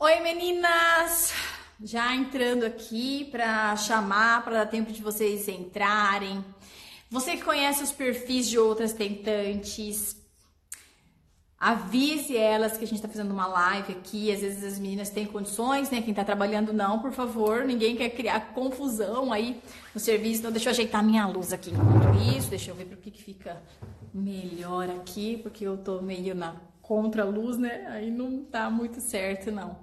Oi, meninas! Já entrando aqui para chamar, para dar tempo de vocês entrarem. Você que conhece os perfis de outras tentantes, avise elas que a gente tá fazendo uma live aqui. Às vezes as meninas têm condições, né? Quem tá trabalhando não, por favor. Ninguém quer criar confusão aí no serviço. Então deixa eu ajeitar minha luz aqui enquanto isso. Deixa eu ver pro que fica melhor aqui, porque eu tô meio na contra-luz, né? Aí não tá muito certo, não.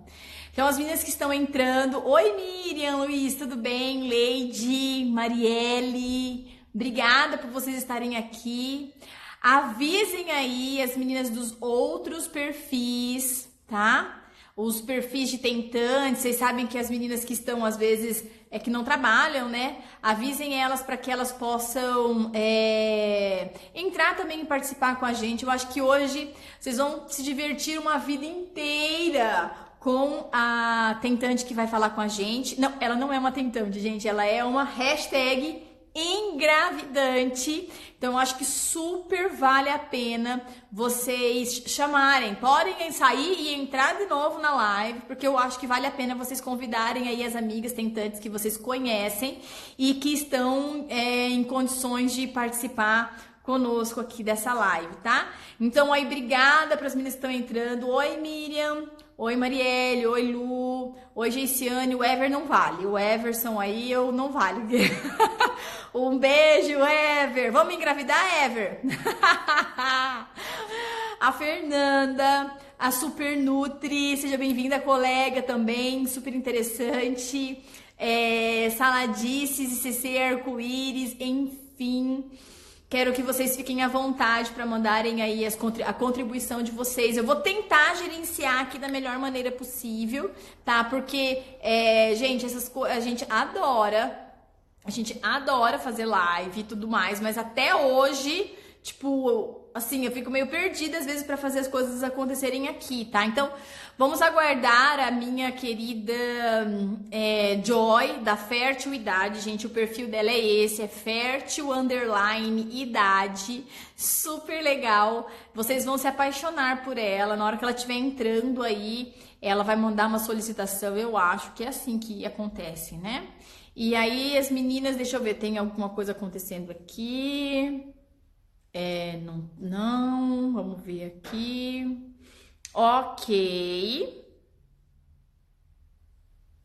Então, as meninas que estão entrando. Oi, Miriam, Luiz, tudo bem? Leide, Marielle, obrigada por vocês estarem aqui. Avisem aí as meninas dos outros perfis, tá? Os perfis de tentantes, vocês sabem que as meninas que estão, às vezes, que não trabalham, né? Avisem elas para que elas possam entrar também e participar com a gente. Eu acho que hoje vocês vão se divertir uma vida inteira com a tentante que vai falar com a gente. Não, ela não é uma tentante, gente. Ela é uma hashtag engravidante. Então, eu acho que super vale a pena vocês chamarem. Podem sair e entrar de novo na live, porque eu acho que vale a pena vocês convidarem aí as amigas tentantes que vocês conhecem e que estão em condições de participar conosco aqui dessa live, tá? Então, aí, obrigada para as meninas que estão entrando. Oi, Miriam. Oi, Marielle. Oi, Lu. Oi, Geiciane. O Ever não vale. O Everson aí eu não vale. Um beijo, Ever. Vamos engravidar, Ever? A Fernanda, a Super Nutri. Seja bem-vinda, colega também. Super interessante. Saladices e CC Arco-Íris. Enfim. Quero que vocês fiquem à vontade para mandarem aí a contribuição de vocês. Eu vou tentar gerenciar aqui da melhor maneira possível, tá? Porque, gente, a gente adora fazer live e tudo mais, mas até hoje, tipo, assim, eu fico meio perdida às vezes para fazer as coisas acontecerem aqui, tá? Então, vamos aguardar a minha querida Joy, da Fértil Idade, gente. O perfil dela é esse, é Fértil_Idade. Super legal. Vocês vão se apaixonar por ela. Na hora que ela estiver entrando aí, ela vai mandar uma solicitação. Eu acho que é assim que acontece, né? E aí, as meninas, deixa eu ver, tem alguma coisa acontecendo aqui? Não, vamos ver aqui. Ok.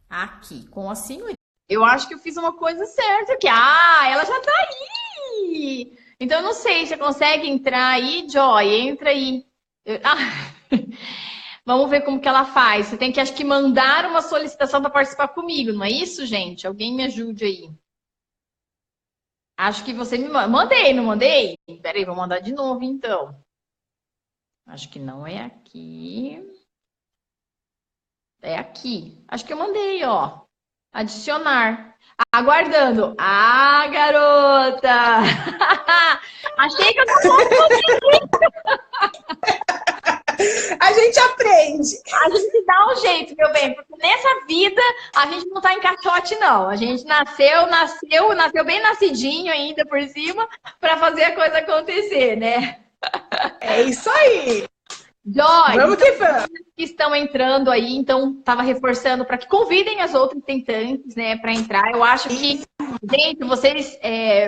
Aqui, com a senhorita. Eu acho que eu fiz uma coisa certa aqui. Ah, ela já tá aí! Então, eu não sei, você consegue entrar aí, Joy? Entra aí. Vamos ver como que ela faz. Você tem que, acho que, mandar uma solicitação para participar comigo, não é isso, gente? Alguém me ajude aí. Acho que você me mandei, não mandei? Peraí, vou mandar de novo, então. Acho que não é aqui. É aqui. Acho que eu mandei, ó. Adicionar. Aguardando. Ah, garota! Achei que eu não A gente aprende. A gente dá um jeito, meu bem, porque nessa vida a gente não tá em caixote, não. A gente nasceu bem nascidinho ainda por cima para fazer a coisa acontecer, né? É isso aí. Joy, Vamos que vamos. Que estão entrando aí, então estava reforçando para que convidem as outras tentantes, né, para entrar. Eu acho que, gente, vocês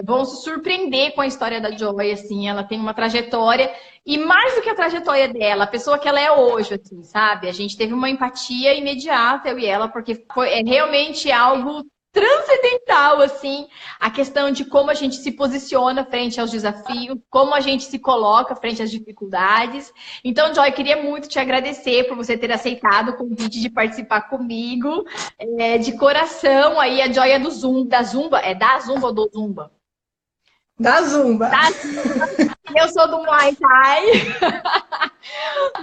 vão se surpreender com a história da Joy, assim, ela tem uma trajetória, e mais do que a trajetória dela, a pessoa que ela é hoje, assim, sabe? A gente teve uma empatia imediata, eu e ela, porque foi realmente algo transcendental, assim, a questão de como a gente se posiciona frente aos desafios, como a gente se coloca frente às dificuldades. Então, Joy, queria muito te agradecer por você ter aceitado o convite de participar comigo, de coração. Aí a Joy é do Zumba, da Zumba, é da Zumba ou do Zumba? Da Zumba. Eu sou do Muay Thai,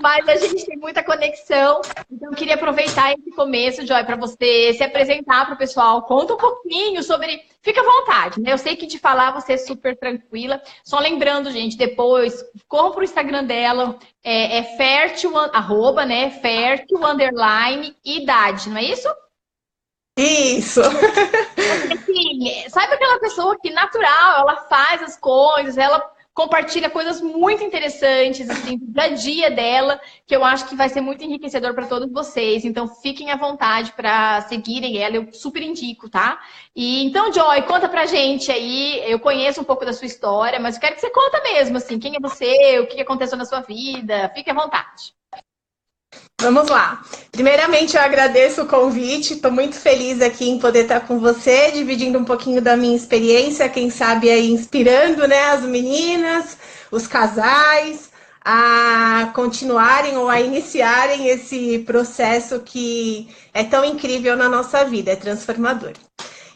mas a gente tem muita conexão. Então, eu queria aproveitar esse começo, Joy, para você se apresentar para o pessoal. Conta um pouquinho sobre... Fica à vontade, né? Eu sei que de falar você é super tranquila. Só lembrando, gente, depois, corram para o Instagram dela. Fértil, arroba, né? Fértil_idade, não é isso? Isso. Assim, sabe aquela pessoa que natural, ela faz as coisas, ela compartilha coisas muito interessantes, assim, do dia a dia dela, que eu acho que vai ser muito enriquecedor para todos vocês. Então, fiquem à vontade para seguirem ela, eu super indico, tá? E então, Joy, conta pra gente aí. Eu conheço um pouco da sua história, mas eu quero que você conta mesmo, assim, quem é você, o que aconteceu na sua vida. Fique à vontade. Vamos lá. Primeiramente, eu agradeço o convite. Estou muito feliz aqui em poder estar com você, dividindo um pouquinho da minha experiência, quem sabe aí inspirando, né, as meninas, os casais a continuarem ou a iniciarem esse processo que é tão incrível na nossa vida, é transformador.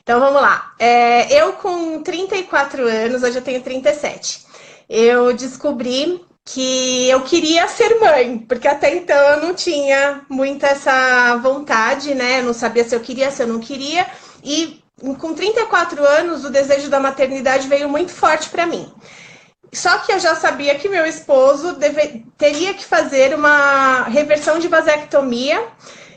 Então, vamos lá. Eu com 34 anos, hoje eu tenho 37, eu descobri que eu queria ser mãe, porque até então eu não tinha muita essa vontade, né? Eu não sabia se eu queria, se eu não queria. E com 34 anos, o desejo da maternidade veio muito forte para mim. Só que eu já sabia que meu esposo teria que fazer uma reversão de vasectomia.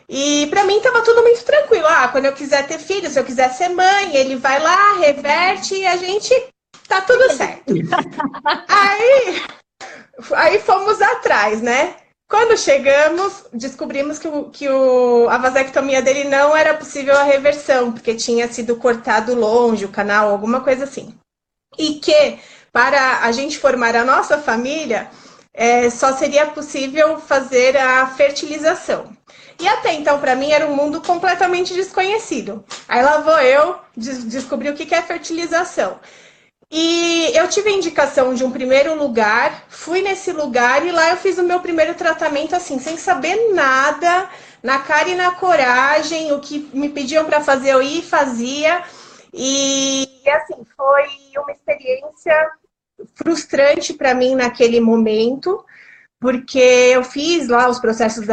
E para mim estava tudo muito tranquilo. Quando eu quiser ter filho, se eu quiser ser mãe, ele vai lá, reverte e a gente tá tudo certo. Aí fomos atrás, né? Quando chegamos, descobrimos que a vasectomia dele não era possível a reversão, porque tinha sido cortado longe o canal, alguma coisa assim. E que, para a gente formar a nossa família, só seria possível fazer a fertilização. E até então, para mim, era um mundo completamente desconhecido. Aí lá vou eu descobrir o que é fertilização. E eu tive a indicação de um primeiro lugar, fui nesse lugar e lá eu fiz o meu primeiro tratamento assim, sem saber nada, na cara e na coragem, o que me pediam para fazer eu ia e fazia. E assim, foi uma experiência frustrante para mim naquele momento, porque eu fiz lá os processos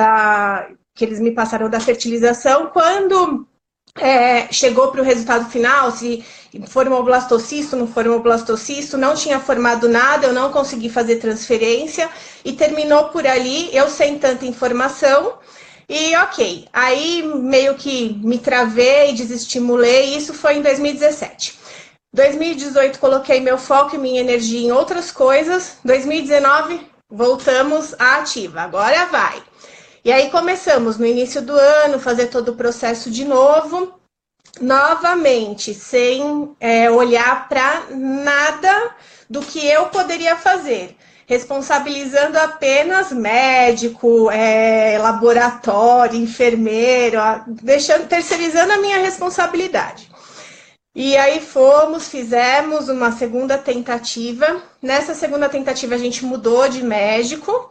que eles me passaram da fertilização, quando chegou para o resultado final, se formou blastocisto, não formou blastocisto, não tinha formado nada, eu não consegui fazer transferência e terminou por ali, eu sem tanta informação e ok. Aí meio que me travei, desestimulei, isso foi em 2017. 2018 coloquei meu foco e minha energia em outras coisas, 2019 voltamos à ativa, agora vai. E aí começamos no início do ano, fazer todo o processo de novo, novamente, sem olhar para nada do que eu poderia fazer, responsabilizando apenas médico, laboratório, enfermeiro, terceirizando a minha responsabilidade. E aí fizemos uma segunda tentativa. Nessa segunda tentativa a gente mudou de médico.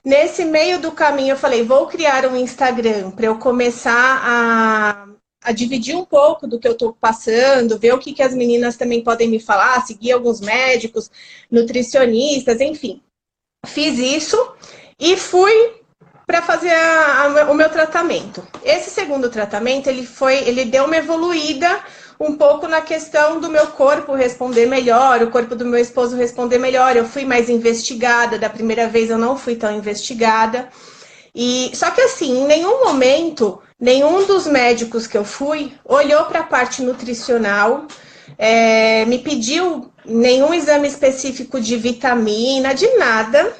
Nesse meio do caminho eu falei, vou criar um Instagram para eu começar a dividir um pouco do que eu estou passando, ver o que as meninas também podem me falar, seguir alguns médicos, nutricionistas, enfim. Fiz isso e fui para fazer o meu tratamento. Esse segundo tratamento, ele deu uma evoluída um pouco na questão do meu corpo responder melhor, o corpo do meu esposo responder melhor. Eu fui mais investigada, da primeira vez eu não fui tão investigada. Só que assim, em nenhum momento, nenhum dos médicos que eu fui olhou para a parte nutricional, me pediu nenhum exame específico de vitamina, de nada.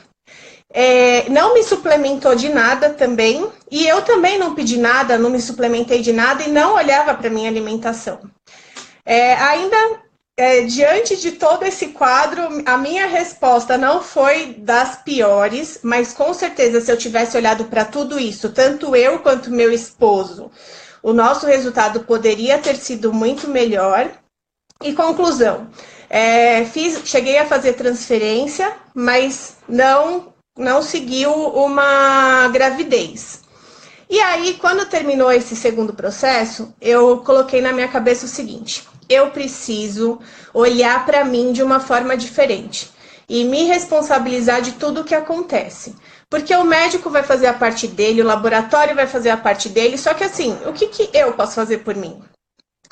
Não me suplementou de nada também, e eu também não pedi nada, não me suplementei de nada e não olhava para minha alimentação. Diante de todo esse quadro, a minha resposta não foi das piores, mas com certeza se eu tivesse olhado para tudo isso, tanto eu quanto meu esposo, o nosso resultado poderia ter sido muito melhor. E conclusão, cheguei a fazer transferência, mas não seguiu uma gravidez. E aí, quando terminou esse segundo processo, eu coloquei na minha cabeça o seguinte: eu preciso olhar para mim de uma forma diferente e me responsabilizar de tudo o que acontece. Porque o médico vai fazer a parte dele, o laboratório vai fazer a parte dele, só que assim, o que eu posso fazer por mim?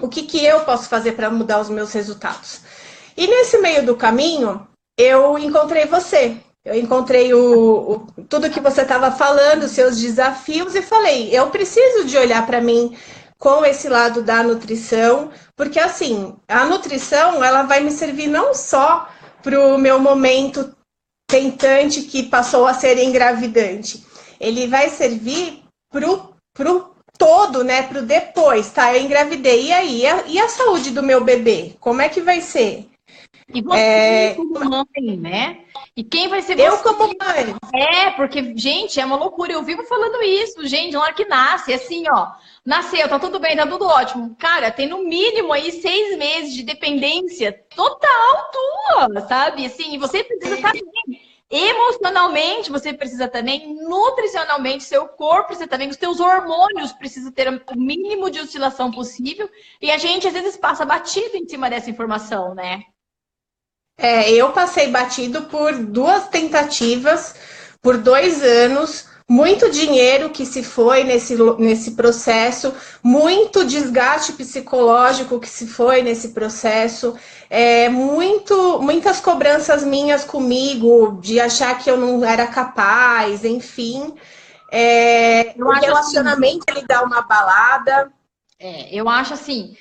O que eu posso fazer para mudar os meus resultados? E nesse meio do caminho, eu encontrei você. Eu encontrei tudo que você estava falando, os seus desafios, e falei, eu preciso de olhar para mim com esse lado da nutrição, porque assim, a nutrição ela vai me servir não só pro meu momento tentante que passou a ser engravidante. Ele vai servir pro todo, né? Pro depois, tá? Eu engravidei. E aí? E a saúde do meu bebê? Como é que vai ser? E você como mãe, né? E quem vai ser você? Eu como mãe. Porque, gente, é uma loucura. Eu vivo falando isso, gente, na hora que nasce, assim, ó. Nasceu, tá tudo bem, tá tudo ótimo. Cara, tem no mínimo aí 6 meses de dependência total tua, sabe? Assim, você precisa estar bem. Emocionalmente, você precisa também, nutricionalmente, seu corpo precisa também, os teus hormônios precisam ter o mínimo de oscilação possível. E a gente, às vezes, passa batido em cima dessa informação, né? Eu passei batido por 2 tentativas, por 2 anos, muito dinheiro que se foi nesse processo, muito desgaste psicológico que se foi nesse processo, muitas cobranças minhas comigo, de achar que eu não era capaz, enfim. O relacionamento ele dá uma abalada. Eu acho assim,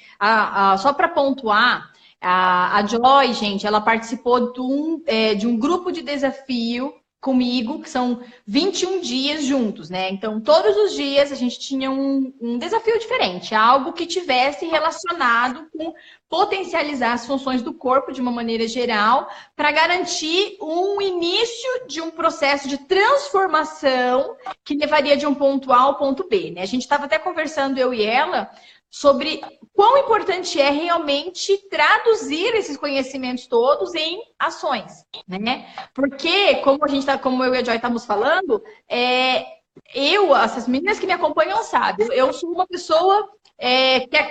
só para pontuar, a Joy, gente, ela participou de um grupo de desafio comigo, que são 21 dias juntos, né? Então, todos os dias a gente tinha um desafio diferente, algo que tivesse relacionado com potencializar as funções do corpo de uma maneira geral, para garantir um início de um processo de transformação que levaria de um ponto A ao ponto B, né? A gente estava até conversando, eu e ela, sobre quão importante é realmente traduzir esses conhecimentos todos em ações, né? Porque, como eu e a Joy estamos falando, essas meninas que me acompanham sabem, eu sou uma pessoa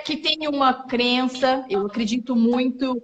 que tem uma crença, eu acredito muito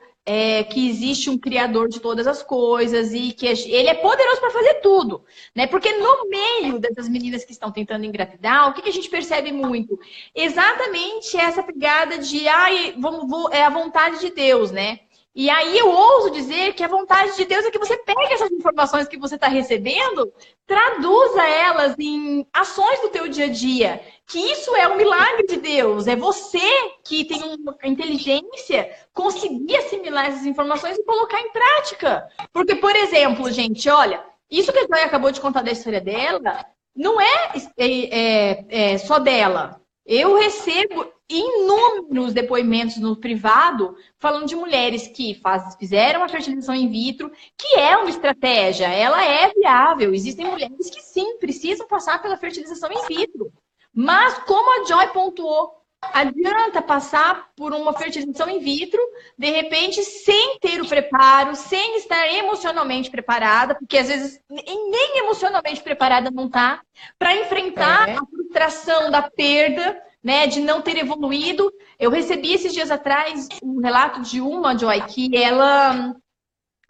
que existe um criador de todas as coisas e que ele é poderoso para fazer tudo, né? Porque no meio dessas meninas que estão tentando engravidar, o que a gente percebe muito? Exatamente essa pegada de é a vontade de Deus, né? E aí eu ouso dizer que a vontade de Deus é que você pegue essas informações que você está recebendo, traduza elas em ações do teu dia a dia. Que isso é um milagre de Deus. É você que tem uma inteligência conseguir assimilar essas informações e colocar em prática. Porque, por exemplo, gente, olha, isso que a Joy acabou de contar da história dela, não é só dela. Eu recebo inúmeros depoimentos no privado falando de mulheres que fizeram a fertilização in vitro, que é uma estratégia, ela é viável. Existem mulheres que sim, precisam passar pela fertilização in vitro. Mas, como a Joy pontuou, adianta passar por uma fertilização in vitro, de repente, sem ter o preparo, sem estar emocionalmente preparada, porque às vezes nem emocionalmente preparada não está, para enfrentar a frustração da perda, né, de não ter evoluído. Eu recebi esses dias atrás um relato de uma Joy que ela,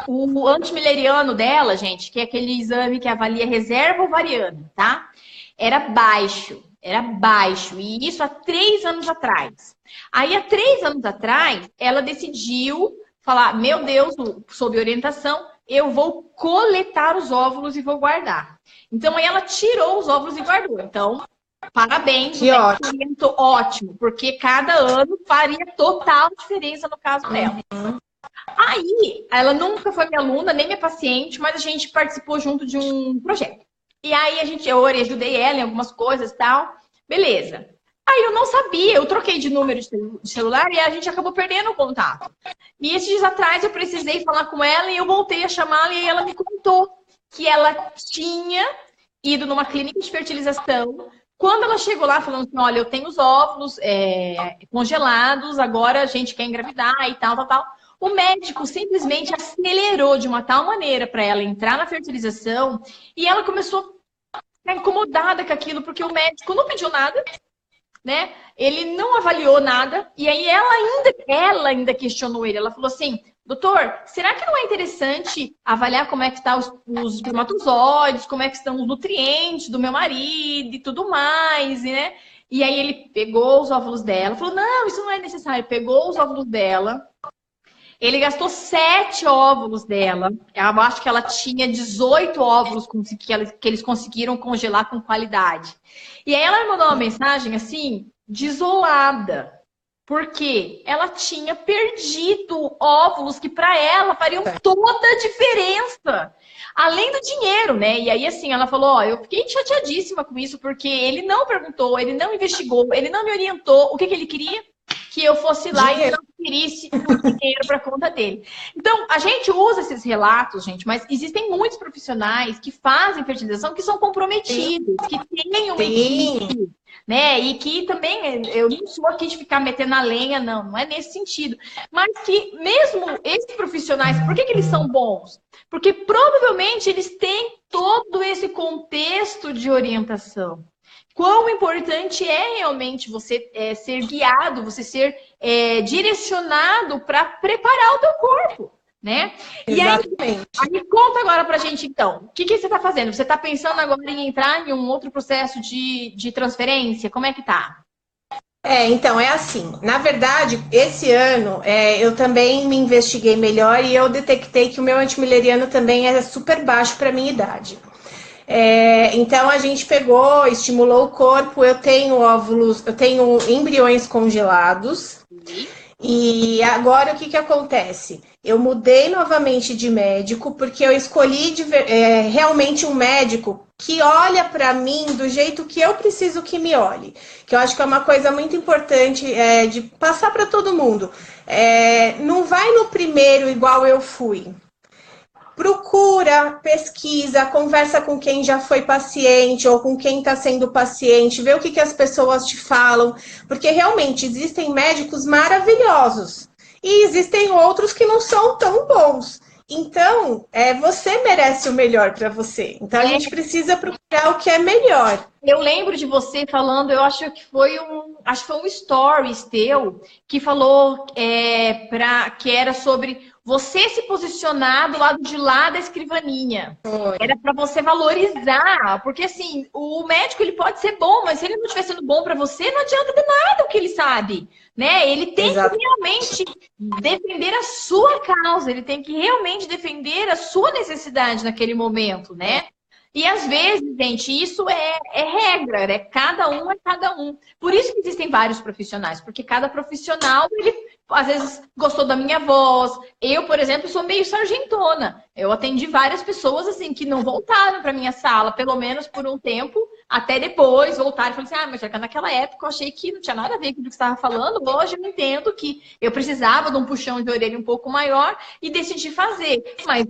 o antimileriano dela, gente, que é aquele exame que avalia reserva ovariana, tá? Era baixo, e isso há 3 anos atrás. Aí, há 3 anos atrás, ela decidiu falar, meu Deus, sob orientação, eu vou coletar os óvulos e vou guardar. Então, aí ela tirou os óvulos e guardou. Então, parabéns, ótimo, porque cada ano faria total diferença no caso dela. Aí, ela nunca foi minha aluna, nem minha paciente, mas a gente participou junto de um projeto. E aí, eu ajudei ela em algumas coisas e tal. Beleza. Aí, eu não sabia, eu troquei de número de celular e a gente acabou perdendo o contato. E esses dias atrás, eu precisei falar com ela e eu voltei a chamá-la e ela me contou que ela tinha ido numa clínica de fertilização. Quando ela chegou lá falando assim, olha, eu tenho os óvulos congelados, agora a gente quer engravidar e tal. O médico simplesmente acelerou de uma tal maneira para ela entrar na fertilização e ela começou a ficar incomodada com aquilo, porque o médico não pediu nada, né? Ele não avaliou nada e aí ela ainda questionou ele. Ela falou assim, doutor, será que não é interessante avaliar como é que estão os espermatozoides, como é que estão os nutrientes do meu marido e tudo mais, né? E aí ele pegou os óvulos dela, falou, não, isso não é necessário. Pegou os óvulos dela, ele gastou 7 óvulos dela. Eu acho que ela tinha 18 óvulos que eles conseguiram congelar com qualidade. E aí ela me mandou uma mensagem assim, desolada. Porque ela tinha perdido óvulos que para ela fariam toda a diferença. Além do dinheiro, né? E aí, assim, ela falou, ó, eu fiquei chateadíssima com isso, porque ele não perguntou, ele não investigou, ele não me orientou. O que ele queria? Que eu fosse lá e transferisse o dinheiro para conta dele. Então, a gente usa esses relatos, gente, mas existem muitos profissionais que fazem fertilização que são comprometidos, que têm uma equipe, né? E que também, eu não sou aqui de ficar metendo a lenha, não é nesse sentido. Mas que mesmo esses profissionais, por que eles são bons? Porque provavelmente eles têm todo esse contexto de orientação. Quão importante é realmente você ser guiado, você ser direcionado para preparar o teu corpo, né? Exatamente. E aí conta agora pra gente, então, o que você está fazendo? Você está pensando agora em entrar em um outro processo de transferência? Como é que tá? Então, é assim. Na verdade, esse ano eu também me investiguei melhor e eu detectei que o meu antimileriano também é super baixo para minha idade. Então a gente pegou, estimulou o corpo. Eu tenho óvulos, eu tenho embriões congelados. E agora o que acontece? Eu mudei novamente de médico porque eu escolhi realmente um médico que olha para mim do jeito que eu preciso que me olhe. Que eu acho que é uma coisa muito importante de passar para todo mundo. Não vai no primeiro igual eu fui. Procura, pesquisa, conversa com quem já foi paciente ou com quem está sendo paciente, vê o que as pessoas te falam, porque realmente existem médicos maravilhosos e existem outros que não são tão bons. Então, você merece o melhor para você. Então, a gente precisa procurar o que é melhor. Eu lembro de você falando, eu acho que foi um stories teu que falou que era sobre você se posicionar do lado de lá da escrivaninha. Era para você valorizar, porque assim, o médico ele pode ser bom, mas se ele não estiver sendo bom para você, não adianta de nada o que ele sabe, né? Ele tem que realmente defender a sua causa, ele tem que realmente defender a sua necessidade naquele momento, né? E às vezes, gente, isso é regra, né? Cada um é cada um. Por isso que existem vários profissionais, porque cada profissional, ele às vezes gostou da minha voz. Eu, por exemplo, sou meio sargentona. Eu atendi várias pessoas assim que não voltaram para minha sala, pelo menos por um tempo, até depois voltaram e falaram assim: mas naquela época eu achei que não tinha nada a ver com o que você estava falando. Hoje eu entendo que eu precisava de um puxão de orelha um pouco maior e decidi fazer. Mas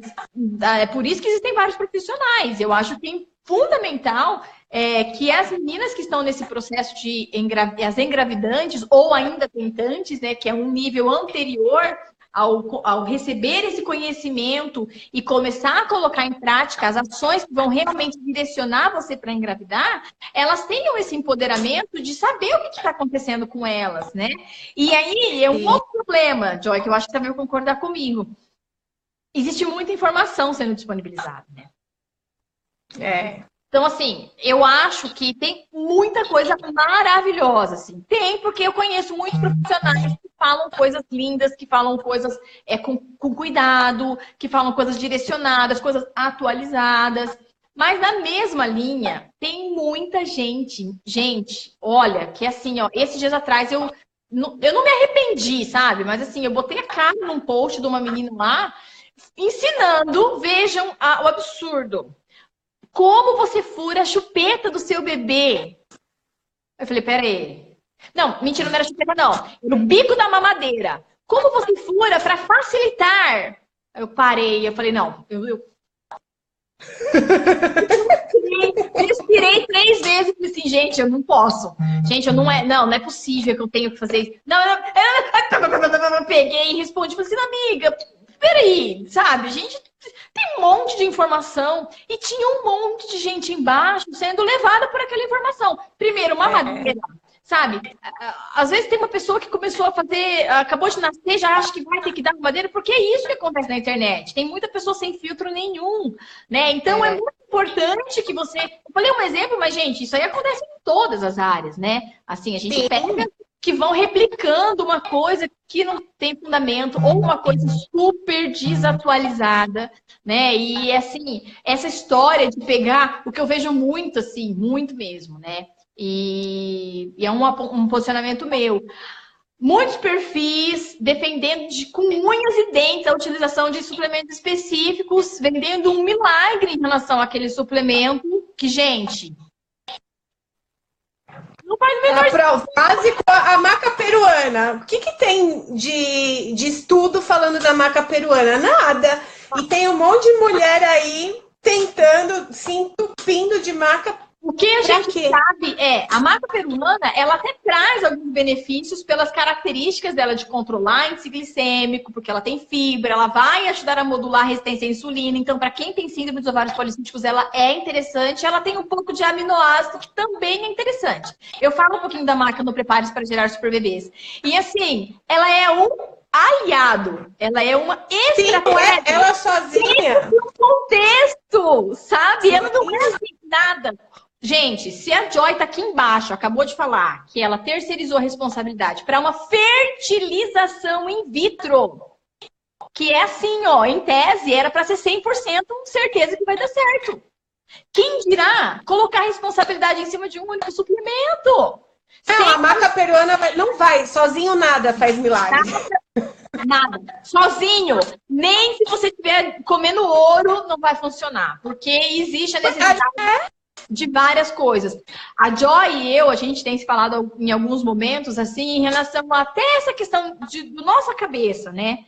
é por isso que existem vários profissionais. Eu acho que é fundamental que as meninas que estão nesse processo de as engravidantes ou ainda tentantes, né, que é um nível anterior ao receber esse conhecimento e começar a colocar em prática as ações que vão realmente direcionar você para engravidar, elas tenham esse empoderamento de saber o que está acontecendo com elas, né? E aí é um outro problema, Joy, que eu acho que também vai concordar comigo. Existe muita informação sendo disponibilizada, né? Então, assim, eu acho que tem muita coisa maravilhosa, assim. Tem, porque eu conheço muitos profissionais que falam coisas lindas, que falam coisas com cuidado, que falam coisas direcionadas, coisas atualizadas. Mas na mesma linha, tem muita gente. Gente, olha, que assim, ó, esses dias atrás eu não me arrependi, sabe? Mas assim, eu botei a cara num post de uma menina lá, ensinando, vejam o absurdo. Como você fura a chupeta do seu bebê? Eu falei, peraí. Não, mentira, não era chupeta, não. Era o bico da mamadeira. Como você fura para facilitar? Eu parei, eu falei, não. Eu respirei 3 vezes e falei assim, gente, eu não posso. Gente, não é possível que eu tenha que fazer isso. Não, eu peguei e respondi, falei assim, amiga, peraí, sabe, gente... Tem um monte de informação e tinha um monte de gente embaixo sendo levada por aquela informação. Primeiro, mamadeira, sabe? Às vezes tem uma pessoa que começou a fazer, acabou de nascer, já acha que vai ter que dar mamadeira, porque é isso que acontece na internet. Tem muita pessoa sem filtro nenhum, né? Então é muito importante que você... Eu falei um exemplo, mas, gente, isso aí acontece em todas as áreas, né? Assim, a gente pega... que vão replicando uma coisa que não tem fundamento ou uma coisa super desatualizada, né? E, assim, essa história de pegar, o que eu vejo muito, assim, muito mesmo, né? E é um posicionamento meu. muitos perfis defendendo com unhas e dentes a utilização de suplementos específicos, vendendo um milagre em relação àquele suplemento, que, gente, não faz o menor sentido. Básico, a maca peruana. O que tem de estudo falando da maca peruana? Nada. E tem um monte de mulher aí tentando, se entupindo de maca. O que a gente sabe a maca peruana, ela até traz alguns benefícios pelas características dela de controlar índice glicêmico, porque ela tem fibra, ela vai ajudar a modular a resistência à insulina. Então, para quem tem síndrome dos ovários policísticos, ela é interessante. Ela tem um pouco de aminoácido, que também é interessante. Eu falo um pouquinho da maca no Prepare-se para Gerar Super Bebês. E assim, ela é um aliado. Ela é uma estratégia. Sim, ela sozinha. Tem um contexto, sabe? Ela não é assim, nada. Gente, se a Joy tá aqui embaixo, acabou de falar que ela terceirizou a responsabilidade para uma fertilização in vitro, que é assim, ó, em tese, era para ser 100% certeza que vai dar certo. Quem dirá colocar a responsabilidade em cima de um único suplemento? Não, a maca peruana não vai, sozinho nada faz milagre. Nada. Sozinho, nem se você estiver comendo ouro, não vai funcionar, porque existe a necessidade de várias coisas. A Joy e eu, a gente tem se falado em alguns momentos, assim, em relação a até essa questão do nossa cabeça, né?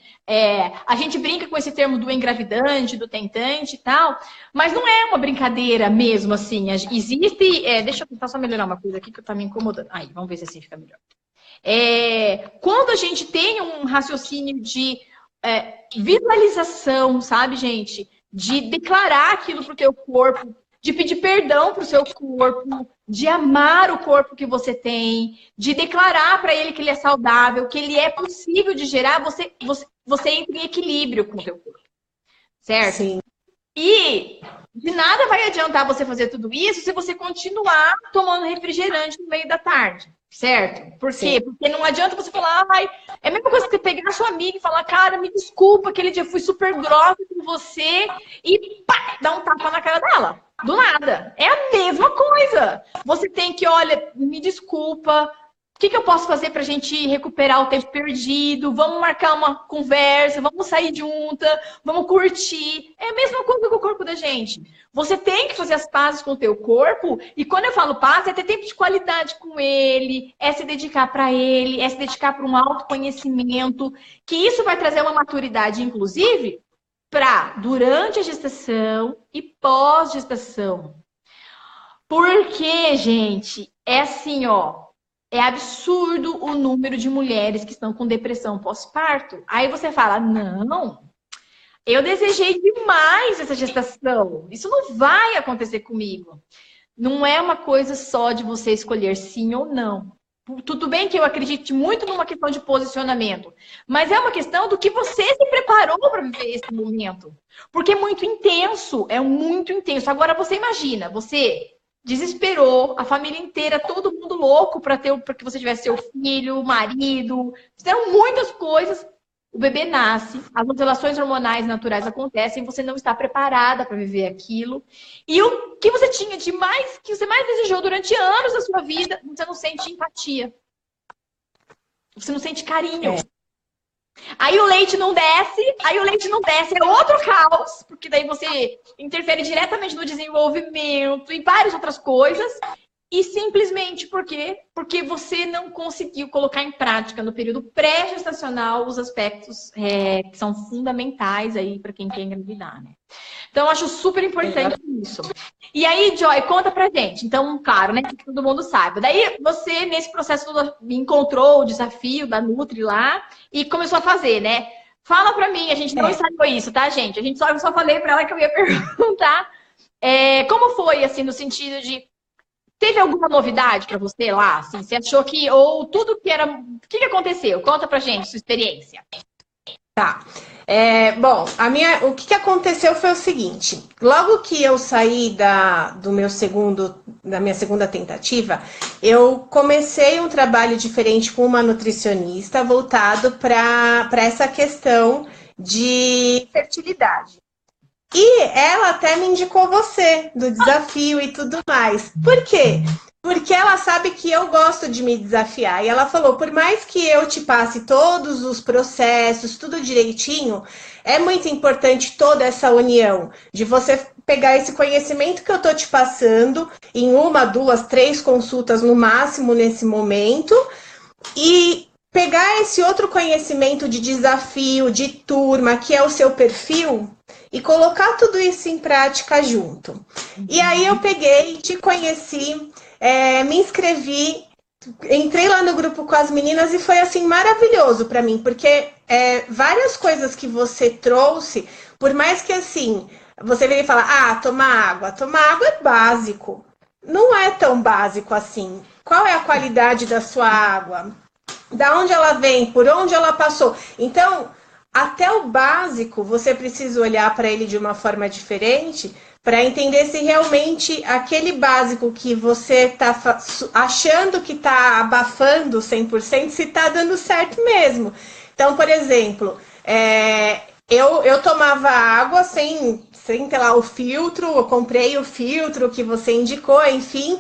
A gente brinca com esse termo do engravidante, do tentante e tal, mas não é uma brincadeira mesmo, assim. Existe... deixa eu tentar só melhorar uma coisa aqui que tá me incomodando. Aí, vamos ver se assim fica melhor. Quando a gente tem um raciocínio de visualização, sabe, gente? De declarar aquilo pro teu corpo, de pedir perdão pro seu corpo, de amar o corpo que você tem, de declarar para ele que ele é saudável, que ele é possível de gerar, você entra em equilíbrio com o teu corpo. Certo? Sim. E de nada vai adiantar você fazer tudo isso se você continuar tomando refrigerante no meio da tarde. Certo? Por quê? Sim. Porque não adianta você falar, é a mesma coisa que você pegar a sua amiga e falar, cara, me desculpa, aquele dia eu fui super grossa com você e pá, dar um tapa na cara dela. Do nada. É a mesma coisa. Você tem que, olha, me desculpa, o que eu posso fazer pra gente recuperar o tempo perdido? Vamos marcar uma conversa, vamos sair junta, vamos curtir. É a mesma coisa com o corpo da gente. Você tem que fazer as pazes com o teu corpo, e quando eu falo paz, é ter tempo de qualidade com ele, é se dedicar para ele, é se dedicar para um autoconhecimento, que isso vai trazer uma maturidade, inclusive, para durante a gestação e pós-gestação. Porque, gente, é assim, ó, é absurdo o número de mulheres que estão com depressão pós-parto. Aí você fala, não, eu desejei demais essa gestação. Isso não vai acontecer comigo. Não é uma coisa só de você escolher sim ou não. Tudo bem que eu acredite muito numa questão de posicionamento, mas é uma questão do que você se preparou para viver esse momento. Porque é muito intenso, é muito intenso. Agora você imagina, você desesperou a família inteira, todo mundo louco para que você tivesse seu filho, marido, fizeram muitas coisas. O bebê nasce, as alterações hormonais naturais acontecem, você não está preparada para viver aquilo. E o que você tinha de mais, que você mais desejou durante anos da sua vida, você não sente empatia. Você não sente carinho. Aí o leite não desce, é outro caos, porque daí você interfere diretamente no desenvolvimento e várias outras coisas. E simplesmente por quê? Porque você não conseguiu colocar em prática no período pré-gestacional os aspectos que são fundamentais aí para quem quer engravidar, né? Então, eu acho super importante isso. E aí, Joy, conta pra gente. Então, claro, né? Que todo mundo saiba. Daí, você, nesse processo, encontrou o desafio da Nutri lá e começou a fazer, né? Fala pra mim, a gente não ensaiou isso, tá, gente? A gente só falei pra ela que eu ia perguntar. Como foi, assim, no sentido de... Teve alguma novidade para você lá? Assim, você achou que... Ou tudo que era... O que aconteceu? Conta pra gente sua experiência. Tá. Bom, o que aconteceu foi o seguinte. Logo que eu saí da minha segunda tentativa, eu comecei um trabalho diferente com uma nutricionista voltado para essa questão de fertilidade. E ela até me indicou você, do desafio e tudo mais. Por quê? Porque ela sabe que eu gosto de me desafiar. E ela falou, por mais que eu te passe todos os processos, tudo direitinho, é muito importante toda essa união de você pegar esse conhecimento que eu tô te passando em 1, 2, 3 consultas no máximo nesse momento e pegar esse outro conhecimento de desafio, de turma, que é o seu perfil, e colocar tudo isso em prática junto. E aí eu peguei, te conheci, me inscrevi, entrei lá no grupo com as meninas e foi assim maravilhoso para mim, porque várias coisas que você trouxe, por mais que assim, você venha falar, tomar água é básico. Não é tão básico assim. Qual é a qualidade da sua água? Da onde ela vem? Por onde ela passou? Então, até o básico, você precisa olhar para ele de uma forma diferente para entender se realmente aquele básico que você está achando que está abafando 100%, se está dando certo mesmo. Então, por exemplo, eu tomava água sem ter lá o filtro, eu comprei o filtro que você indicou, enfim,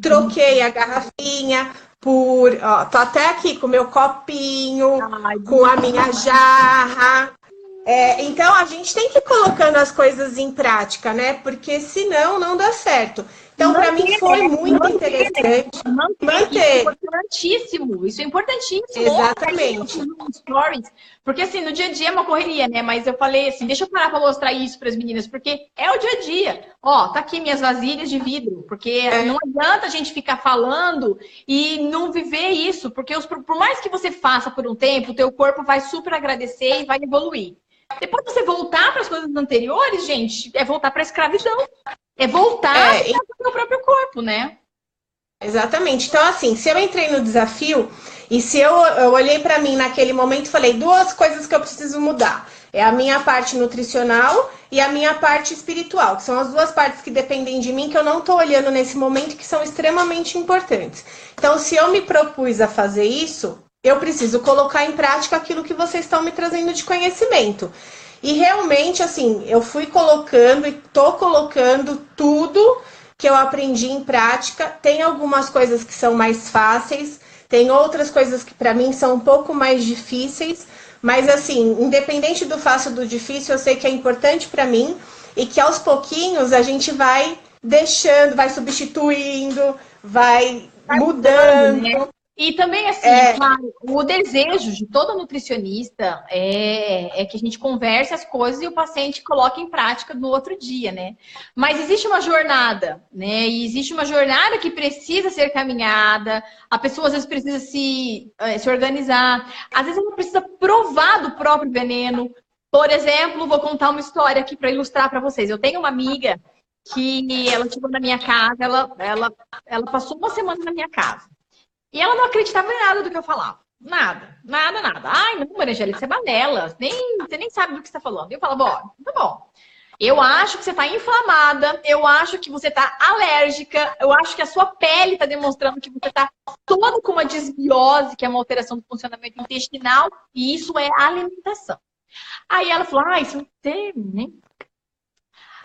troquei a garrafinha tô até aqui com o meu copinho, com a minha jarra. Então, a gente tem que ir colocando as coisas em prática, né? Porque senão não dá certo. Então, para mim foi muito interessante manter. Isso é importantíssimo. Exatamente. Stories, porque assim, no dia a dia é uma correria, né? Mas eu falei assim, deixa eu parar para mostrar isso para as meninas, porque é o dia a dia. Ó, tá aqui minhas vasilhas de vidro, porque não adianta a gente ficar falando e não viver isso, porque por mais que você faça por um tempo, o teu corpo vai super agradecer e vai evoluir. Depois você voltar para as coisas anteriores, gente, é voltar para a escravidão. É voltar para o próprio corpo, né? Exatamente. Então, assim, se eu entrei no desafio e se eu olhei para mim naquele momento e falei 2 coisas que eu preciso mudar. É a minha parte nutricional e a minha parte espiritual, que são as 2 partes que dependem de mim, que eu não estou olhando nesse momento, que são extremamente importantes. Então, se eu me propus a fazer isso, eu preciso colocar em prática aquilo que vocês estão me trazendo de conhecimento. E realmente, assim, eu fui colocando e tô colocando tudo que eu aprendi em prática. Tem algumas coisas que são mais fáceis, tem outras coisas que para mim são um pouco mais difíceis, mas assim, independente do fácil ou do difícil, eu sei que é importante para mim e que aos pouquinhos a gente vai deixando, vai substituindo, vai mudando, né? E também, assim, claro, o desejo de todo nutricionista é que a gente converse as coisas e o paciente coloque em prática no outro dia, né? Mas existe uma jornada, né? E existe uma jornada que precisa ser caminhada, a pessoa às vezes precisa se organizar, às vezes ela precisa provar do próprio veneno. Por exemplo, vou contar uma história aqui para ilustrar para vocês. Eu tenho uma amiga que ela chegou na minha casa, ela passou uma semana na minha casa. E ela não acreditava em nada do que eu falava. Nada, nada, nada. Ai, não, Maria Angélica, você é balela. Você nem sabe do que você está falando. Eu falava, ó, tá bom. Eu acho que você está inflamada. Eu acho que você está alérgica. Eu acho que a sua pele está demonstrando que você está toda com uma desbiose, que é uma alteração do funcionamento intestinal. E isso é alimentação. Aí ela falou, isso não tem, né?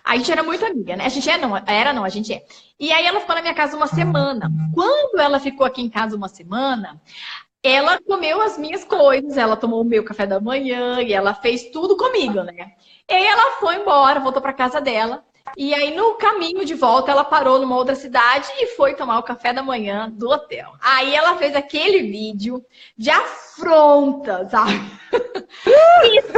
A gente era muito amiga, né? A gente a gente é. E aí ela ficou na minha casa uma semana. Quando ela ficou aqui em casa uma semana, ela comeu as minhas coisas, ela tomou o meu café da manhã e ela fez tudo comigo, né? E aí ela foi embora, voltou para casa dela. E aí no caminho de volta ela parou numa outra cidade e foi tomar o café da manhã do hotel. Aí ela fez aquele vídeo de afronta, sabe? Isso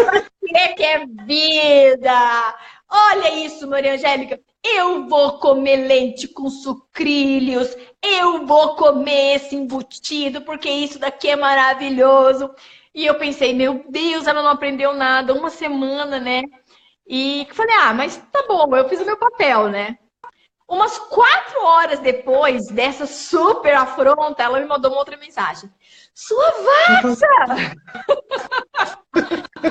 que é vida! Olha isso, Maria Angélica. Eu vou comer leite com sucrilhos. Eu vou comer esse embutido, porque isso daqui é maravilhoso. E eu pensei, meu Deus, ela não aprendeu nada. Uma semana, né? E falei, mas tá bom, eu fiz o meu papel, né? Umas 4 horas depois dessa super afronta, ela me mandou uma outra mensagem. Sua vaca! O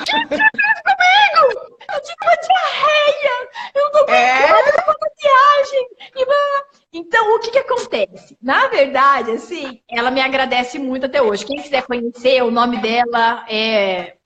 que você fez comigo? Eu tive uma diarreia! Eu não aguento uma viagem! Então, o que acontece? Na verdade, assim, ela me agradece muito até hoje. Quem quiser conhecer, o nome dela é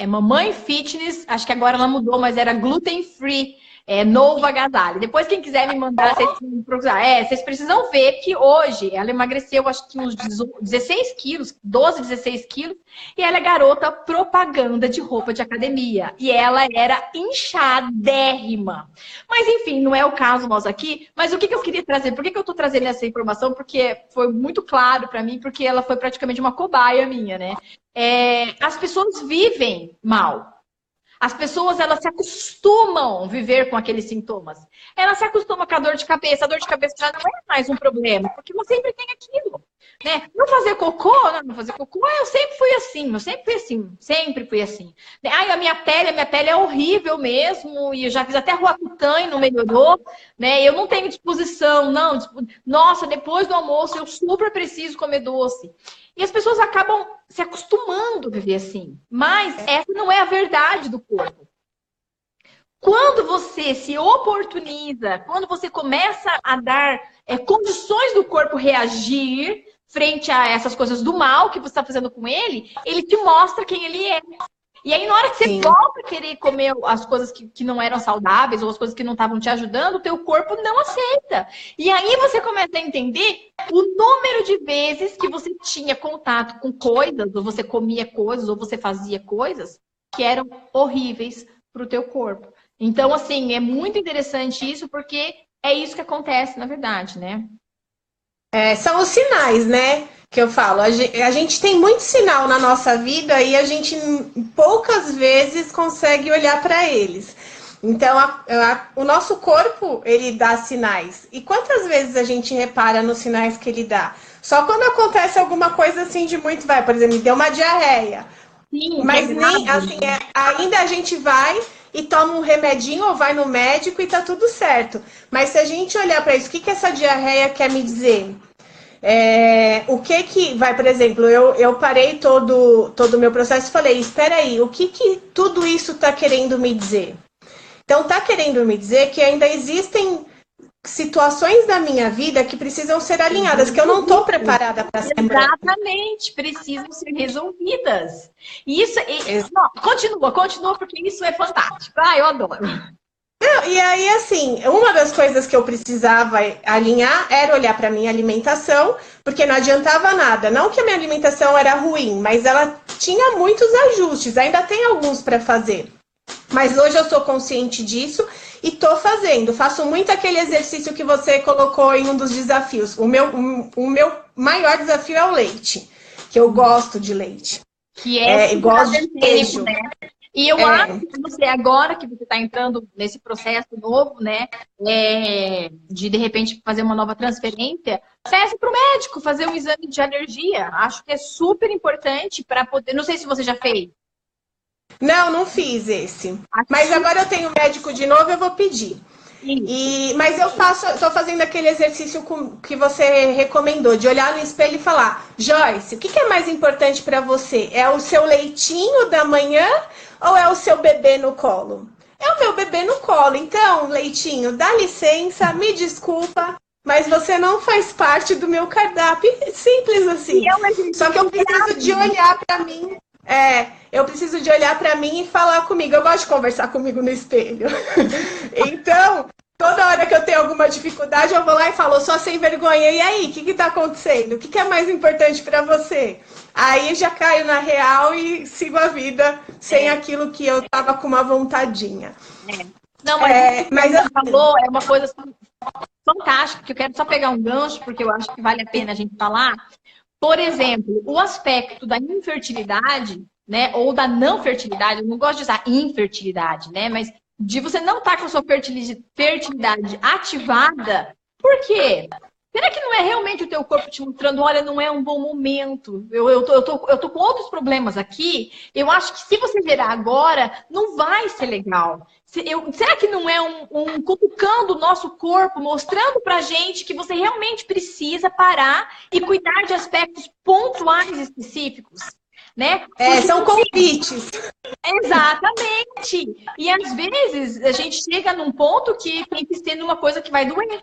Mamãe Fitness. Acho que agora ela mudou, mas era gluten free. Novo Agasalho. Depois, quem quiser me mandar, vocês precisam ver que hoje ela emagreceu, acho que uns 16 quilos, 12, 16 quilos, e ela é garota propaganda de roupa de academia. E ela era inchadérrima. Mas, enfim, não é o caso nosso aqui. Mas o que eu queria trazer? Por que eu tô trazendo essa informação? Porque foi muito claro para mim, porque ela foi praticamente uma cobaia minha, né? As pessoas vivem mal. As pessoas, elas se acostumam a viver com aqueles sintomas. Elas se acostumam com a dor de cabeça. A dor de cabeça já não é mais um problema, porque você sempre tem aquilo, né? Não fazer cocô, não fazer cocô, eu sempre fui assim, sempre fui assim. Ai, a minha pele é horrível mesmo, e eu já fiz até Roacutan e não melhorou, né? Eu não tenho disposição, não. Nossa, depois do almoço eu super preciso comer doce. E as pessoas acabam se acostumando a viver assim. Mas essa não é a verdade do corpo. Quando você se oportuniza, quando você começa a dar condições do corpo reagir frente a essas coisas do mal que você está fazendo com ele, ele te mostra quem ele é. E aí, na hora que você volta a querer comer as coisas que não eram saudáveis ou as coisas que não estavam te ajudando, o teu corpo não aceita. E aí você começa a entender o número de vezes que você tinha contato com coisas, ou você comia coisas, ou você fazia coisas que eram horríveis para o teu corpo. Então, assim, é muito interessante isso, porque é isso que acontece, na verdade, né? São os sinais, né? Que eu falo. A gente tem muito sinal na nossa vida e a gente poucas vezes consegue olhar para eles. Então, o nosso corpo, ele dá sinais. E quantas vezes a gente repara nos sinais que ele dá? Só quando acontece alguma coisa assim de muito, por exemplo, me deu uma diarreia. Sim, mas nem assim, ainda a gente vai e toma um remedinho ou vai no médico e tá tudo certo. Mas se a gente olhar para isso, o que essa diarreia quer me dizer? O que vai, por exemplo, eu parei todo o meu processo e falei, espera aí, o que tudo isso está querendo me dizer? Então, está querendo me dizer que ainda existem situações da mina vida que precisam ser alinhadas, que eu não estou preparada para ser. Exatamente, precisam ser resolvidas. Continua, porque isso é fantástico. Eu adoro. E aí, assim, uma das coisas que eu precisava alinhar era olhar para minha alimentação, porque não adiantava nada. Não que a minha alimentação era ruim, mas ela tinha muitos ajustes, ainda tem alguns para fazer. Mas hoje eu sou consciente disso e tô fazendo. Faço muito aquele exercício que você colocou em um dos desafios. O meu maior desafio é o leite, que eu gosto de leite. Que gosto de queijo. Né? E eu acho que você, agora que você está entrando nesse processo novo, né, de repente fazer uma nova transferência, peça para o médico fazer um exame de alergia. Acho que é super importante para poder. Não sei se você já fez. Não fiz esse. Mas agora eu tenho médico de novo, eu vou pedir. Mas eu estou fazendo aquele exercício que você recomendou, de olhar no espelho e falar, Joyce, o que é mais importante para você? É o seu leitinho da manhã ou é o seu bebê no colo? É o meu bebê no colo. Então, leitinho, dá licença, me desculpa, mas você não faz parte do meu cardápio. Simples assim. Só que eu preciso de olhar para mim. Eu preciso de olhar para mim e falar comigo. Eu gosto de conversar comigo no espelho. Então, toda hora que eu tenho alguma dificuldade, eu vou lá e falo, só sem vergonha. E aí, o que está acontecendo? O que é mais importante para você? Aí já caio na real e sigo a vida sem aquilo que eu tava com uma vontadinha. Não, mas você falou, é uma coisa fantástica, que eu quero só pegar um gancho, porque eu acho que vale a pena a gente falar. Por exemplo, o aspecto da infertilidade, né, ou da não fertilidade, eu não gosto de usar infertilidade, né, mas de você não estar com a sua fertilidade ativada, por quê? Será que não é realmente o teu corpo te mostrando, olha, não é um bom momento, eu tô com outros problemas aqui, eu acho que se você gerar agora, não vai ser legal. Será que não é um cutucando o nosso corpo, mostrando pra gente que você realmente precisa parar e cuidar de aspectos pontuais específicos? Né? São convites. Exatamente. E às vezes a gente chega num ponto que tem que ser numa coisa que vai doer.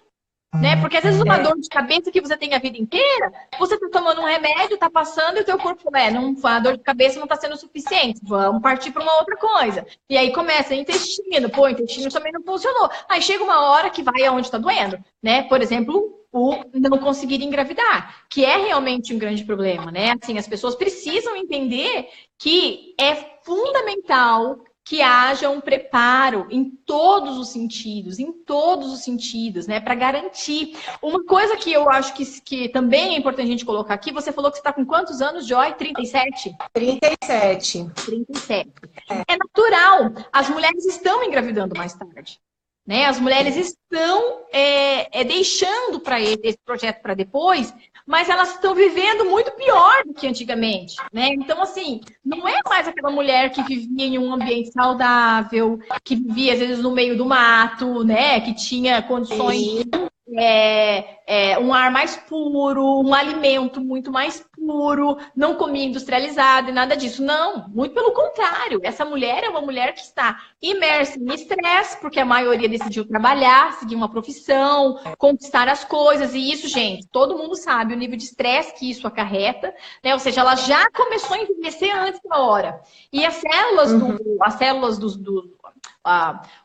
né? Porque às vezes uma dor de cabeça que você tem a vida inteira, você tá tomando um remédio, tá passando e o teu corpo, a dor de cabeça não tá sendo suficiente. Vamos partir para uma outra coisa. E aí começa intestino, o intestino também não funcionou. Aí chega uma hora que vai aonde tá doendo, né? Por exemplo, o não conseguir engravidar, que é realmente um grande problema, né? Assim, as pessoas precisam entender que é fundamental que haja um preparo em todos os sentidos, né, para garantir. Uma coisa que eu acho que também é importante a gente colocar aqui, você falou que você está com quantos anos, Joy? 37? 37. 37. É natural, as mulheres estão engravidando mais tarde. Né? As mulheres estão deixando para esse projeto para depois, mas elas estão vivendo muito pior do que antigamente. Né? Então, assim, não é mais aquela mulher que vivia em um ambiente saudável, que vivia, às vezes, no meio do mato, né? Que tinha condições... um ar mais puro, um alimento muito mais puro, não comia industrializado e nada disso. Não, muito pelo contrário. Essa mulher é uma mulher que está imersa em estresse, porque a maioria decidiu trabalhar, seguir uma profissão, conquistar as coisas. E isso, gente, todo mundo sabe o nível de estresse que isso acarreta, né? Ou seja, ela já começou a envelhecer antes da hora. E as células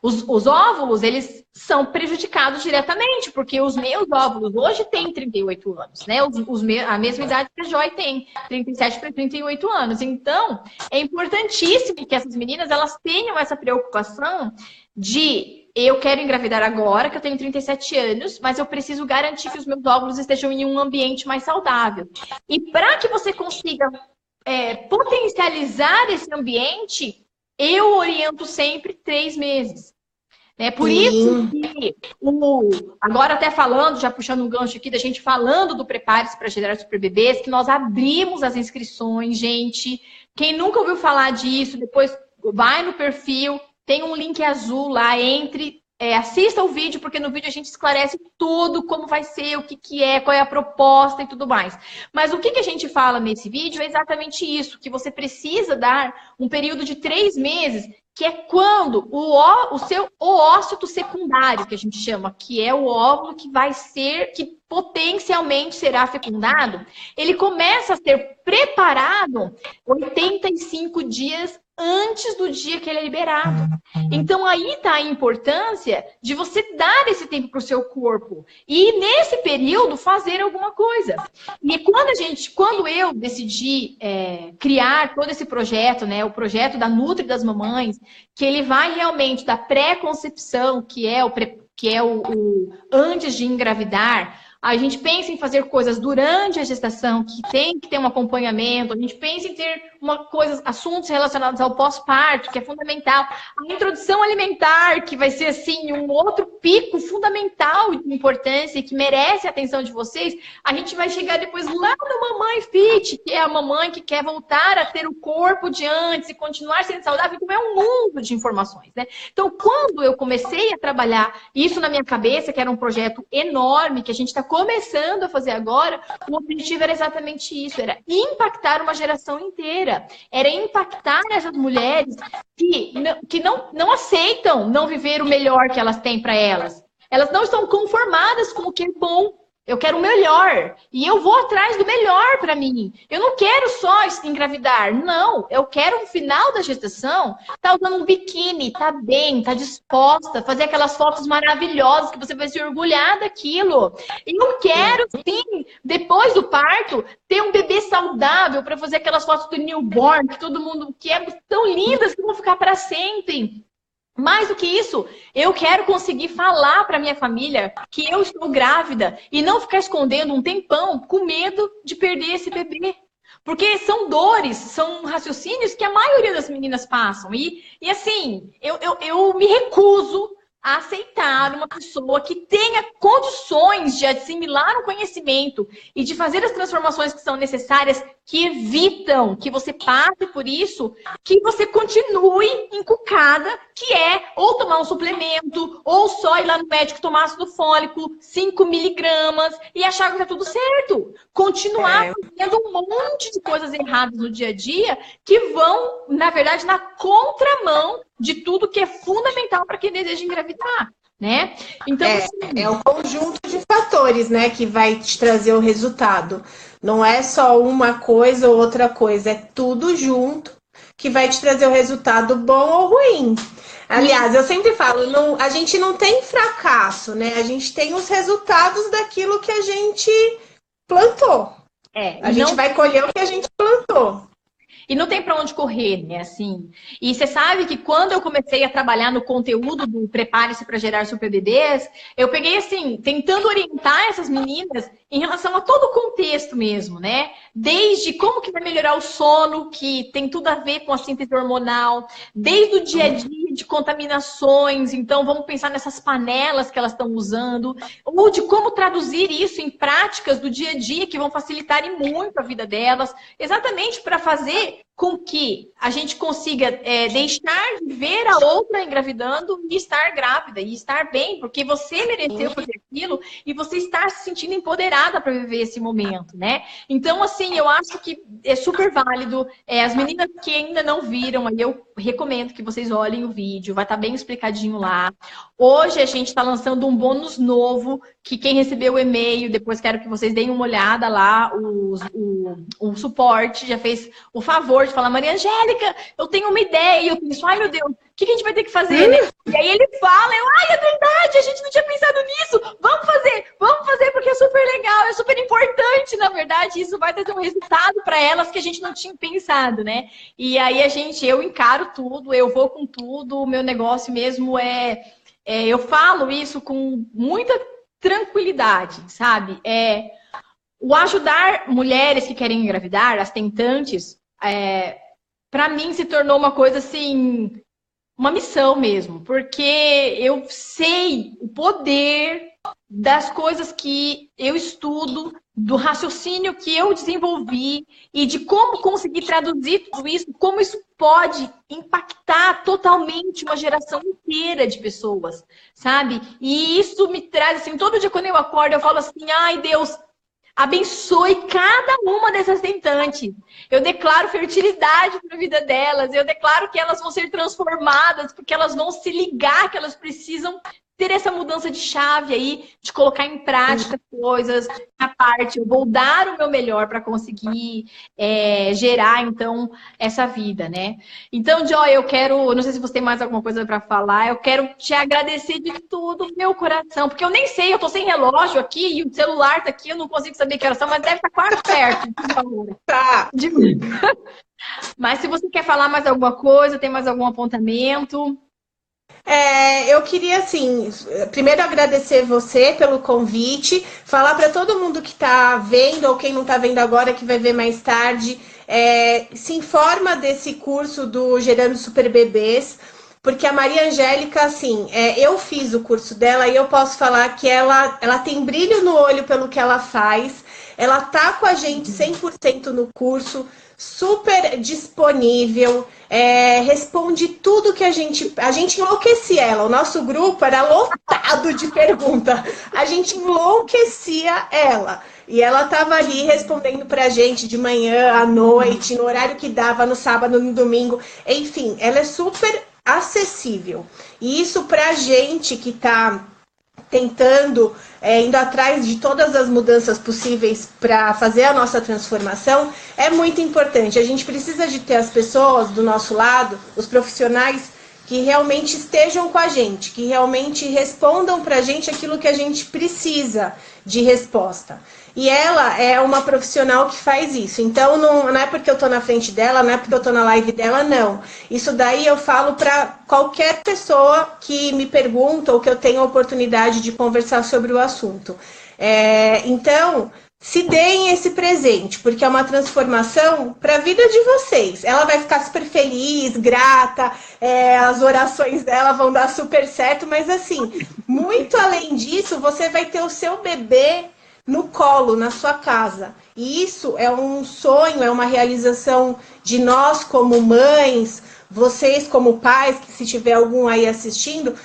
os óvulos, eles são prejudicados diretamente, porque os meus óvulos hoje têm 38 anos, né? A mesma idade que a Joy tem, 37 para 38 anos. Então, é importantíssimo que essas meninas, elas tenham essa preocupação de eu quero engravidar agora, que eu tenho 37 anos, mas eu preciso garantir que os meus óvulos estejam em um ambiente mais saudável. E para que você consiga potencializar esse ambiente, eu oriento sempre 3 meses. É por isso que, agora até falando, já puxando um gancho aqui, da gente falando do Prepare-se para Gerar Super Bebês, que nós abrimos as inscrições, gente. Quem nunca ouviu falar disso, depois vai no perfil, tem um link azul lá, assista o vídeo, porque no vídeo a gente esclarece tudo, como vai ser, o que é, qual é a proposta e tudo mais. Mas o que a gente fala nesse vídeo é exatamente isso, que você precisa dar um período de 3 meses, que é quando o ócito secundário, que a gente chama, que é o óvulo que potencialmente será fecundado, ele começa a ser preparado 85 dias antes do dia que ele é liberado. Então, aí está a importância de você dar esse tempo para o seu corpo. E, nesse período, fazer alguma coisa. E quando eu decidi criar todo esse projeto, né, o projeto da Nutri das Mamães, que ele vai realmente da pré-concepção, que é o antes de engravidar. A gente pensa em fazer coisas durante a gestação, que tem que ter um acompanhamento. A gente pensa em ter assuntos relacionados ao pós-parto, que é fundamental. A introdução alimentar, que vai ser, assim, um outro pico fundamental de importância e que merece a atenção de vocês. A gente vai chegar depois lá no Mamãe Fit, que é a mamãe que quer voltar a ter o corpo de antes e continuar sendo saudável. Então, é um mundo de informações, né? Então, quando eu comecei a trabalhar isso na minha cabeça, que era um projeto enorme, que a gente está começando a fazer agora, o objetivo era exatamente isso, era impactar uma geração inteira, era impactar essas mulheres que não aceitam não viver o melhor que elas têm para elas. Elas não estão conformadas com o que é bom. Eu quero o melhor. E eu vou atrás do melhor para mim. Eu não quero só engravidar. Não. Eu quero, no final da gestação, tá usando um biquíni, tá bem, tá disposta, fazer aquelas fotos maravilhosas que você vai se orgulhar daquilo. E eu quero, sim, depois do parto, ter um bebê saudável para fazer aquelas fotos do newborn, que todo mundo quer, tão lindas que vão ficar para sempre. Mais do que isso, eu quero conseguir falar para minha família que eu estou grávida e não ficar escondendo um tempão com medo de perder esse bebê. Porque são dores, são raciocínios que a maioria das meninas passam. E assim, eu me recuso a aceitar uma pessoa que tenha condições de assimilar o conhecimento e de fazer as transformações que são necessárias, que evitam que você passe por isso, que você continue encucada, que é ou tomar um suplemento, ou só ir lá no médico tomar ácido fólico, 5 miligramas, e achar que tá tudo certo. Continuar fazendo um monte de coisas erradas no dia a dia que vão, na verdade, na contramão de tudo que é fundamental para quem deseja engravidar. né? Então, é o conjunto de fatores, né, que vai te trazer o resultado. Não é só uma coisa ou outra coisa, é tudo junto que vai te trazer o resultado bom ou ruim. Aliás, eu sempre falo, a gente não tem fracasso, né? A gente tem os resultados daquilo que a gente plantou. A gente vai colher o que a gente plantou. E não tem para onde correr, né? Assim. E você sabe que quando eu comecei a trabalhar no conteúdo do Prepare-se para Gerar Super Bebês, eu peguei assim, tentando orientar essas meninas em relação a todo o contexto mesmo, né? Desde como que vai melhorar o sono, que tem tudo a ver com a síntese hormonal, desde o dia a dia de contaminações, então vamos pensar nessas panelas que elas estão usando, ou de como traduzir isso em práticas do dia a dia que vão facilitar muito a vida delas, exatamente para fazer com que a gente consiga deixar de ver a outra engravidando e estar grávida, e estar bem, porque você mereceu fazer aquilo e você está se sentindo empoderada para viver esse momento, né? Então, assim, eu acho que é super válido. As meninas que ainda não viram, aí eu recomendo que vocês olhem o vídeo, vai estar bem explicadinho lá. Hoje a gente está lançando um bônus novo, que quem recebeu o e-mail, depois quero que vocês deem uma olhada lá, o suporte já fez o favor de falar, Maria Angélica, eu tenho uma ideia. E eu penso, ai meu Deus, o que a gente vai ter que fazer, né? E aí ele fala, ai, é verdade, a gente não tinha pensado nisso, vamos fazer, porque é super legal, é super importante, na verdade, isso vai trazer um resultado para elas que a gente não tinha pensado, né? E aí eu encaro tudo, eu vou com tudo, o meu negócio mesmo eu falo isso com muita tranquilidade, sabe? O ajudar mulheres que querem engravidar, as tentantes, para mim se tornou uma coisa assim, uma missão mesmo, porque eu sei o poder das coisas que eu estudo, do raciocínio que eu desenvolvi e de como conseguir traduzir tudo isso, como isso pode impactar totalmente uma geração inteira de pessoas, sabe? E isso me traz, assim, todo dia quando eu acordo, eu falo assim, ai Deus, abençoe cada uma dessas tentantes. Eu declaro fertilidade para a vida delas. Eu declaro que elas vão ser transformadas, porque elas vão se ligar que elas precisam ter essa mudança de chave aí, de colocar em prática coisas, a parte. Eu vou dar o meu melhor para conseguir gerar, então, essa vida, né? Então, Joy, eu quero, não sei se você tem mais alguma coisa para falar, eu quero te agradecer de tudo, meu coração, porque eu nem sei, eu tô sem relógio aqui e o celular tá aqui, eu não consigo saber que horas são, mas deve estar quase perto, por favor. Tá. Mas se você quer falar mais alguma coisa, tem mais algum apontamento? Eu queria, assim, primeiro agradecer você pelo convite, falar para todo mundo que está vendo ou quem não está vendo agora, que vai ver mais tarde, se informa desse curso do Gerando Super Bebês, porque a Maria Angélica, assim, eu fiz o curso dela e eu posso falar que ela tem brilho no olho pelo que ela faz, ela tá com a gente 100% no curso, super disponível, responde tudo que a gente enlouquecia ela. O nosso grupo era lotado de perguntas. A gente enlouquecia ela. E ela estava ali respondendo pra gente de manhã, à noite, no horário que dava, no sábado, no domingo. Enfim, ela é super acessível. E isso pra gente que tá tentando, indo atrás de todas as mudanças possíveis para fazer a nossa transformação, é muito importante. A gente precisa de ter as pessoas do nosso lado, os profissionais, que realmente estejam com a gente, que realmente respondam para a gente aquilo que a gente precisa de resposta. E ela é uma profissional que faz isso. Então, não é porque eu estou na frente dela, não é porque eu estou na live dela, não. Isso daí eu falo para qualquer pessoa que me pergunta ou que eu tenha a oportunidade de conversar sobre o assunto. Então, se deem esse presente, porque é uma transformação para a vida de vocês. Ela vai ficar super feliz, grata, as orações dela vão dar super certo, mas assim, muito além disso, você vai ter o seu bebê no colo, na sua casa. E isso é um sonho, é uma realização de nós como mães, vocês como pais, que se tiver algum aí assistindo,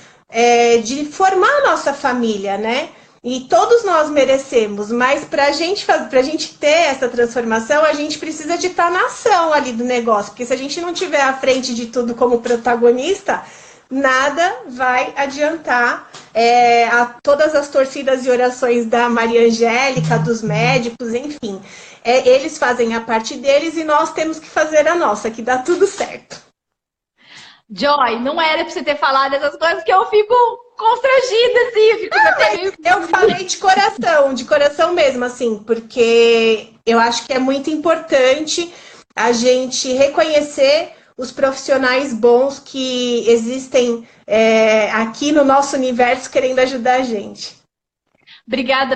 de formar a nossa família, né? E todos nós merecemos, mas para a gente ter essa transformação, a gente precisa de estar na ação ali do negócio, porque se a gente não tiver à frente de tudo como protagonista, nada vai adiantar todas as torcidas e orações da Maria Angélica, dos médicos, enfim. Eles fazem a parte deles e nós temos que fazer a nossa, que dá tudo certo. Joy, não era pra você ter falado essas coisas que eu fico constrangida, assim. Eu falei de coração mesmo, assim, porque eu acho que é muito importante a gente reconhecer os profissionais bons que existem aqui no nosso universo querendo ajudar a gente. Obrigada,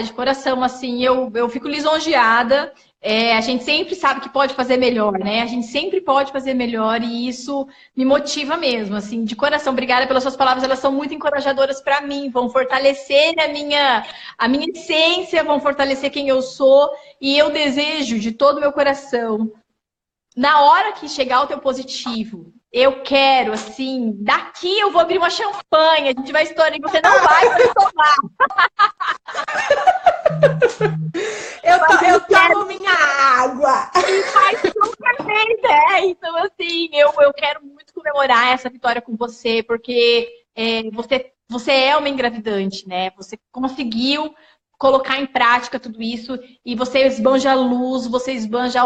de coração, assim, eu fico lisonjeada. A gente sempre sabe que pode fazer melhor, né? A gente sempre pode fazer melhor e isso me motiva mesmo, assim, de coração. Obrigada pelas suas palavras, elas são muito encorajadoras para mim, vão fortalecer a minha essência, vão fortalecer quem eu sou e eu desejo de todo o meu coração, na hora que chegar o teu positivo, eu quero, assim, daqui eu vou abrir uma champanhe, a gente vai estourar e você não vai poder tomar. Eu tomo minha água. E faz super bem, né? Então, assim, eu quero muito comemorar essa vitória com você, porque você é uma engravidante, né? Você conseguiu colocar em prática tudo isso e você esbanja luz, você esbanja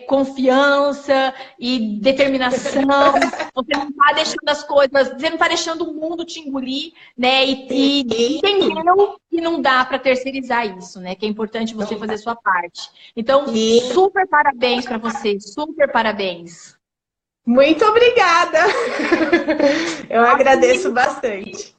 confiança e determinação. Você não está deixando as coisas, você não está deixando o mundo te engolir, né? E entendeu que não dá para terceirizar isso, né? Que é importante você fazer a sua parte. Então, super parabéns para você, super parabéns. Muito obrigada. Eu agradeço bastante.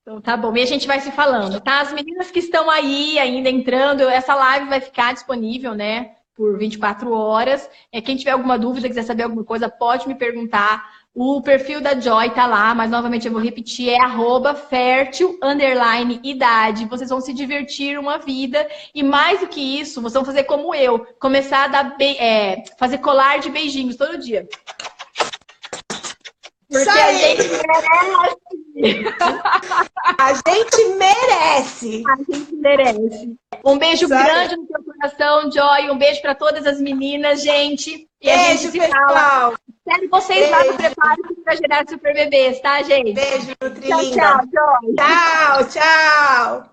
Então, tá bom. E a gente vai se falando, tá? As meninas que estão aí ainda entrando, essa live vai ficar disponível, né? Por 24 horas. Quem tiver alguma dúvida, quiser saber alguma coisa, pode me perguntar. O perfil da Joy tá lá, mas novamente eu vou repetir, é @fértil_idade. Vocês vão se divertir uma vida. E mais do que isso, vocês vão fazer como eu. Começar a dar fazer colar de beijinhos todo dia. Porque a gente merece. A gente merece. A gente merece. Um beijo grande no seu coração, Joy. Um beijo para todas as meninas, gente. E beijo, a gente se fala. Espero vocês lá no Prepare para Gerar Super Bebês, tá, gente? Beijo, Nutrilinda. Tchau, Joy. Tchau, tchau.